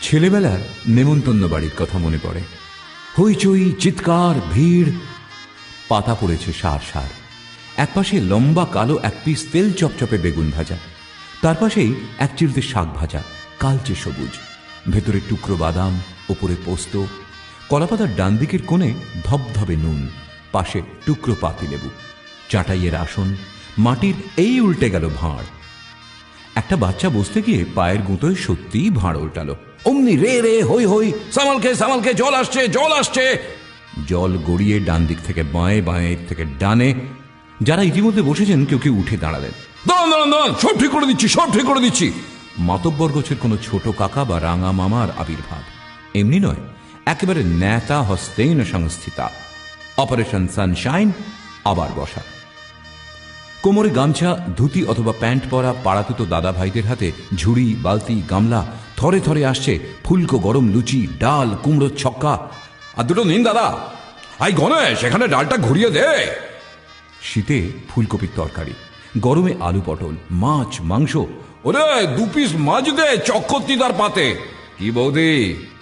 ছেলেবেলার নেমন্তন্ন বাড়ির কথা মনে পড়ে। হইচই, চিৎকার, ভিড়। পাতা পড়েছে সার সার। একপাশে লম্বা কালো এক পিস তেল চপচপে বেগুন ভাজা, তার পাশেই এক চিলতে শাক ভাজা, কালচে সবুজ, ভেতরে টুকরো বাদাম, ওপরে পোস্ত। কলাপাতার ডান দিকের কোণে ধবধবে নুন, পাশে টুকরো পাতিলেবু, চাটাইয়ের আসন, মাটির এই উল্টে গেল ভাঁড়। একটা বাচ্চা বসতে গিয়ে পায়ের গুঁতোয় সত্যিই ভাঁড় উল্টালো। অমনি রে রে হই হই, সামালকে সামালকে, জল আসছে জল আসছে। জল গড়িয়ে ডান দিক থেকে বাঁয়ে, বাঁয়ের থেকে ডানে। যারা ইতিমধ্যে বসেছেন কেউ কেউ উঠে দাঁড়ালেন। দাঁড়ান দাঁড়ান দাঁড়ান, সব ঠিক করে দিচ্ছি, সব ঠিক করে দিচ্ছি। মাতব্বর গোছের কোনো ছোট কাকা বা রাঙা মামার আবির্ভাব। এমনি নয়, একেবারে ন্যাতা হস্তেন সংস্থিতা। অপারেশন সানশাইন আবার বসা। কোমরে গামছা, ধুতি অথবা প্যান্ট পরা পাড়াতুতো দাদা ভাইদের হাতে ঝুড়ি, বালতি, গামলা। থরে থরে আসছে ফুলকো গরম লুচি, ডাল, কুমড়োর ছক্কা। আর দুটো নিন দাদা। আই গণেশ, এখানে ডালটা ঘুরিয়ে দে। শীতে ফুলকপির তরকারি, গরমে আলু পটল, মাছ, মাংস। ওরে 2 পিস মাছ দে চক্করতিদার পাতে। কি বৌদি,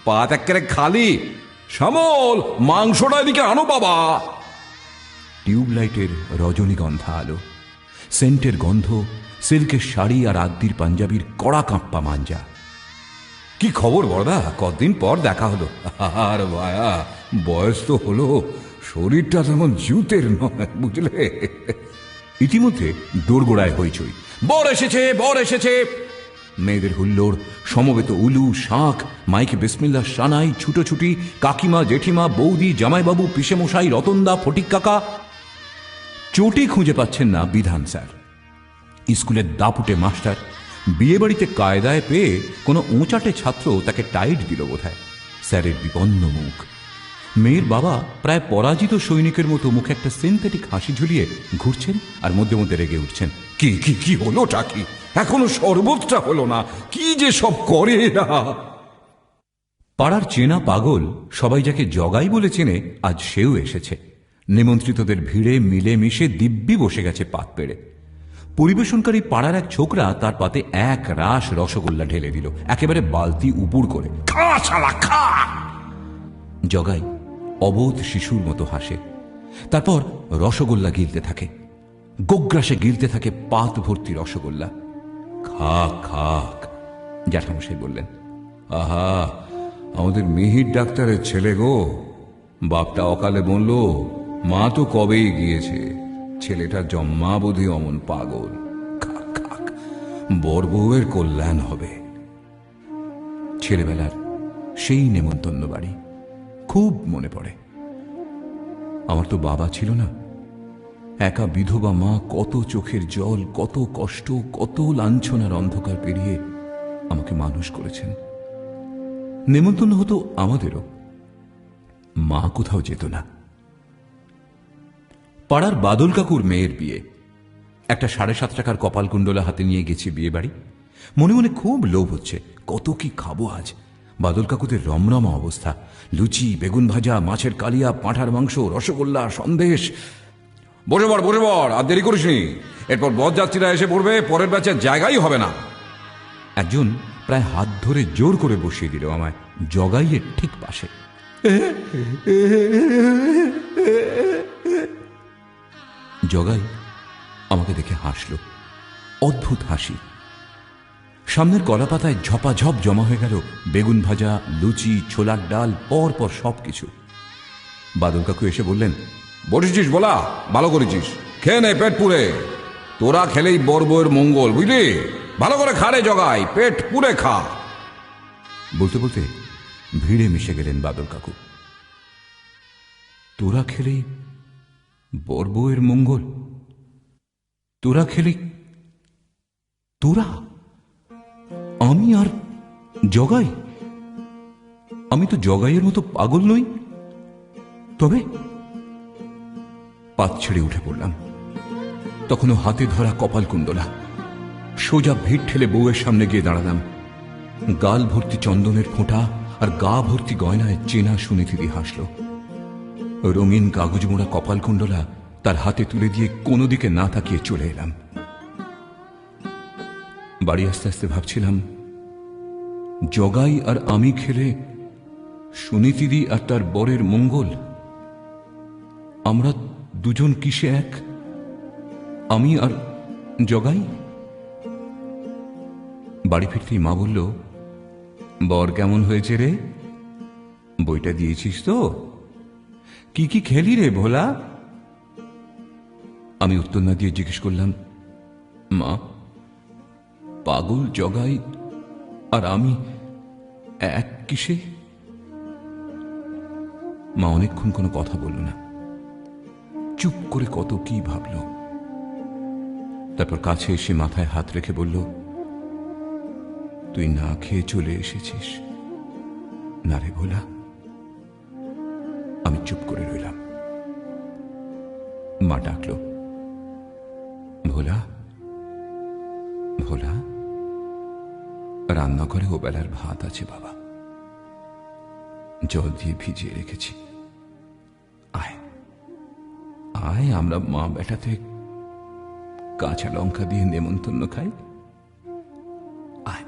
পাত একেবারে খালি। শ্যামল, মাংসটা এদিকে আনো বাবা। টিউবলাইটের রজনীগন্ধা আলো, সেন্টের গন্ধ, সিল্কের শাড়ি আর আদ্যির পাঞ্জাবির কড়া কাঁপ্পা মাঞ্জা। কি খবর বড়দা, কতদিন পর দেখা হলো। আর ভায়া, বয়স তো হলো, শরীরটা তেমন জুতের নয়, বুঝলে। ইতিমধ্যে দোরগোড়ায় হইচই। বর এসেছে, বর এসেছে। মেয়েদের হুল্লোড়, সমবেত উলু, শাঁখ, মাইকে বিসমিল্লাহ সানাই, ছুটোছুটি। কাকিমা, জেঠিমা, বৌদি, জামাইবাবু, পিসেমশাই, রতনদা, ফটিক কাকা। চোটে খুঁজে পাচ্ছেন না বিধান স্যার। স্কুলের দাপুটে মাস্টার বিয়ে বাড়িতে কায়দায় পেয়ে কোনো উঁচাটে ছাত্র তাকে টাইট দিল বোধহয়। স্যারের বিপন্ন মুখ। মেয়ের বাবা প্রায় পরাজিত সৈনিকের মতো মুখে একটা সিনথেটিক হাসি ঝুলিয়ে ঘুরছেন আর মধ্যে মধ্যে রেগে উঠছেন। কি কি কি হলোটা কি? এখনো শরবতটা হলো না। কি যে সব করে এরা। পাড়ার চেনা পাগল সবাই যাকে জগাই বলে চেনে, আজ সেও এসেছে। নিমন্ত্রিতদের ভিড়ে মিলে মিশে দিব্যি বসে গেছে পাত পেড়ে। পরিবেশনকারী পাড়ার এক ছোকরা তার পাতে এক রাশ রসগোল্লা ঢেলে দিল, একেবারে বালতি উপুড় করে। খা শালা খা। জগাই অবোধ শিশুর মতো হাসে, তারপর রসগোল্লা গিলতে থাকে, গোগ্রাসে গিলতে থাকে পাত ভর্তি রসগোল্লা। খাক খাক, জ্যাঠামশাই বললেন। আহা, আমাদের মিহির ডাক্তারের ছেলে গো। বাপটা অকালে বলল, মা তো কবেই গিয়েছে, ছেলেটা জম্মা বোধি অমন পাগল। খাক খাক, বর বউয়ের কল্যাণ হবে। ছেলেবেলার সেই নেমন্তন্ন বাড়ি খুব মনে পড়ে। আমার তো বাবা ছিল না। একা বিধবা মা কত চোখের জল, কত কষ্ট, কত লাঞ্ছনার অন্ধকার পেরিয়ে আমাকে মানুষ করেছেন। নেমন্তন্ন হতো আমাদেরও, মা কোথাও যেত না। পাড়ার বাদল কাকুর মেয়ের বিয়ে। একটা 7.5 টাকার কপালকুণ্ডলা হাতে নিয়ে গেছি বিয়ে বাড়ি। মনে মনে খুব লোভ হচ্ছে, কত কি খাবো আজ। বাদল কাকুদের রমরমা অবস্থা। লুচি, বেগুন ভাজা, মাছের কালিয়া, পাঁঠার মাংস, রসগোল্লা, সন্দেশ। বসে পড় বসে পড়, আর দেরি করিসনি। এরপর বরযাত্রীরা এসে পড়বে, পরের ব্যাচের জায়গাই হবে না। একজন প্রায় হাত ধরে জোর করে বসিয়ে দিল আমায় জগাইয়ের ঠিক পাশে। জগাই আমাকে দেখে হাসল, অদ্ভুত হাসি। সামনের কলাপাতায় ঝপাঝপ জমা হয়ে গেল বেগুন ভাজা, লুচি, ছোলার ডাল, পর পর সবকিছু। বাদল কাকু এসে বললেন, বসেছিস বলা, ভালো করেছিস, খেয়ে নে পেট পুরে। তোরা খেলেই বর বউয়ের মঙ্গল, বুঝলি। ভালো করে খা রে জগাই, পেট পুরে খা। বলতে বলতে ভিড়ে মিশে গেলেন বাদল কাকু। তোরা খেলেই বর বউয়ের মঙ্গল? তোরা খেলেই? তোরা? আমি আর জগাই? আমি তো জগাইয়ের মতো পাগল নই। তবে পাত ছেড়ে উঠে পড়লাম। তখনও হাতে ধরা কপালকুণ্ডলা। সোজা ভিড় ঠেলে বউয়ের সামনে গিয়ে দাঁড়ালাম। গাল ভর্তি চন্দনের ফোঁটা আর গা ভর্তি গয়নায় চেনা সুনীতি হাসল। রঙিন কাগজ মোড়া কপালকুণ্ডলা তার হাতে তুলে দিয়ে কোনো দিকে না তাকিয়ে চলে এলাম। বাড়ি আস্তে আস্তে ভাবছিলাম, জগাই আর আমি খেলে সুনীতিদি আর তার বরের মঙ্গল। আমরা দুজন কিসে এক? আমি আর জগাই। বাড়ি ফিরতেই মা বলল, বর কেমন হয়েছে রে? বইটা দিয়েছিস তো? কি কি খেলি রে ভোলা? আমি উত্তর না দিয়ে জিজ্ঞেস করলাম, মা, পাগল জগাই আর আমি এক কিসে? মা অনেকক্ষণ কোনো কথা বলল না, চুপ করে কত কি ভাবল। তারপর কাছে এসে মাথায় হাত রেখে বলল, তুই না খেয়ে চলে এসেছিস না রে ভোলা? আমি চুপ করে রইলাম। মা ডাকল, ভোলা, ভোলা, রান্নাঘরে ও বেলার ভাত আছে বাবা, জল দিয়ে ভিজিয়ে রেখেছি, আয় আয়, আমরা মা বেটাতে কাঁচা লঙ্কা দিয়ে নেমন্তন্ন খাই, আয়।